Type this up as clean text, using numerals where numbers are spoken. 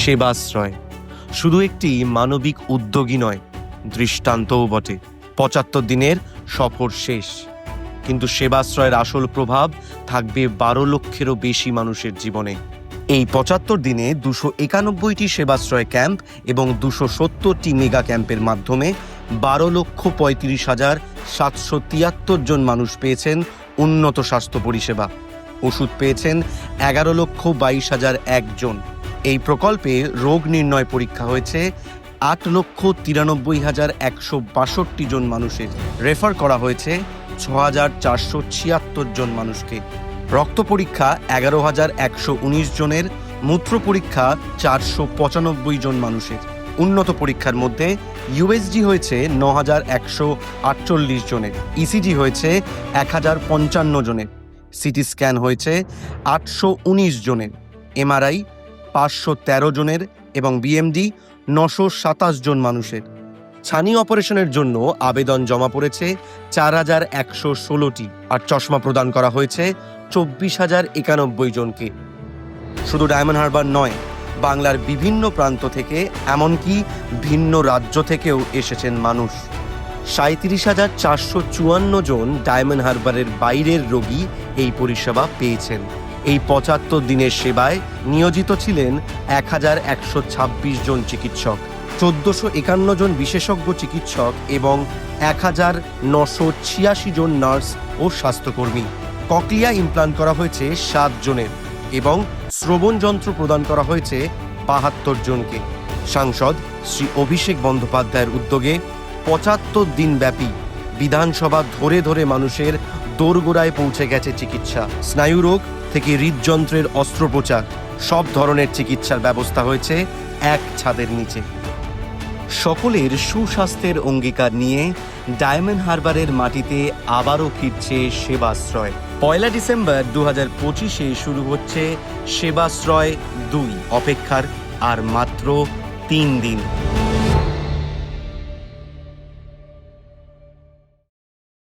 সেবাশ্রয় শুধু একটি মানবিক উদ্যোগই নয়, দৃষ্টান্তও বটে। ৭৫ দিনের সফর শেষ, কিন্তু সেবাশ্রয়ের আসল প্রভাব থাকবে ১২ লক্ষেরও বেশি মানুষের জীবনে। এই ৭৫ দিনে ২৯১টি সেবাশ্রয় ক্যাম্প এবং ২৭০টি মেগা ক্যাম্পের মাধ্যমে ১২,৩৫,৭৭৩ জন মানুষ পেয়েছেন উন্নত স্বাস্থ্য পরিষেবা। ওষুধ পেয়েছেন ১১,২২,০০১ জন। এই প্রকল্পে রোগ নির্ণয় পরীক্ষা হয়েছে ৮,৯৩,১৬২ জন মানুষের। রেফার করা হয়েছে ৬,৪৭৬ জন মানুষকে। রক্ত পরীক্ষা ১১,১১৯ জনের, মূত্র পরীক্ষা ৪৯৫ জন মানুষের। উন্নত পরীক্ষার মধ্যে ইউএসজি হয়েছে ৯,১৪৮ জনের, ইসিজি হয়েছে ১,০৫৫ জনের, সিটি স্ক্যান হয়েছে ৮১৯ জনের, এমআরআই ৫১৩ জনের এবং বিএমডি ৯২৭ জন মানুষের। ছানি অপারেশনের জন্য আবেদন জমা পড়েছে ৪,১১৬টি, আর চশমা প্রদান করা হয়েছে ২৪,০৯১ জনকে। শুধু ডায়মন্ড হারবার নয়, বাংলার বিভিন্ন প্রান্ত থেকে, এমনকি ভিন্ন রাজ্য থেকেও এসেছেন মানুষ। ৩৭,৪৫৪ জন ডায়মন্ড হারবারের বাইরের রোগী এই পরিষেবা পেয়েছেন। এই ৭৫ দিনের সেবায় নিয়োজিত ছিলেন ১,১২৬ জন চিকিৎসক, ১৪৫১ জন বিশেষজ্ঞ চিকিৎসক এবং ১,৯৮৬ জন নার্স ও স্বাস্থ্যকর্মী। ককলিয়া ইমপ্লান্ট করা হয়েছে ৭ জনের এবং শ্রবণ যন্ত্র প্রদান করা হয়েছে ৭২ জনকে। সাংসদ শ্রী অভিষেক বন্দ্যোপাধ্যায়ের উদ্যোগে ৭৫ দিন ব্যাপী বিধানসভা ধরে ধরে মানুষের দোরগোড়ায় পৌঁছে গেছে চিকিৎসা। স্নায়ুরোগ থেকে হৃদযন্ত্রের অস্ত্রোপচার, সব ধরনের চিকিৎসার ব্যবস্থা হয়েছে এক ছাদের নিচে। সকলের সুস্বাস্থ্যের অঙ্গীকার নিয়ে ডায়মন্ড হারবারের মাটিতে আবারও ফিরছে সেবাশ্রয়। ১ ডিসেম্বর ২০২৫ শুরু হচ্ছে সেবাশ্রয় ২। অপেক্ষার আর মাত্র ৩ দিন।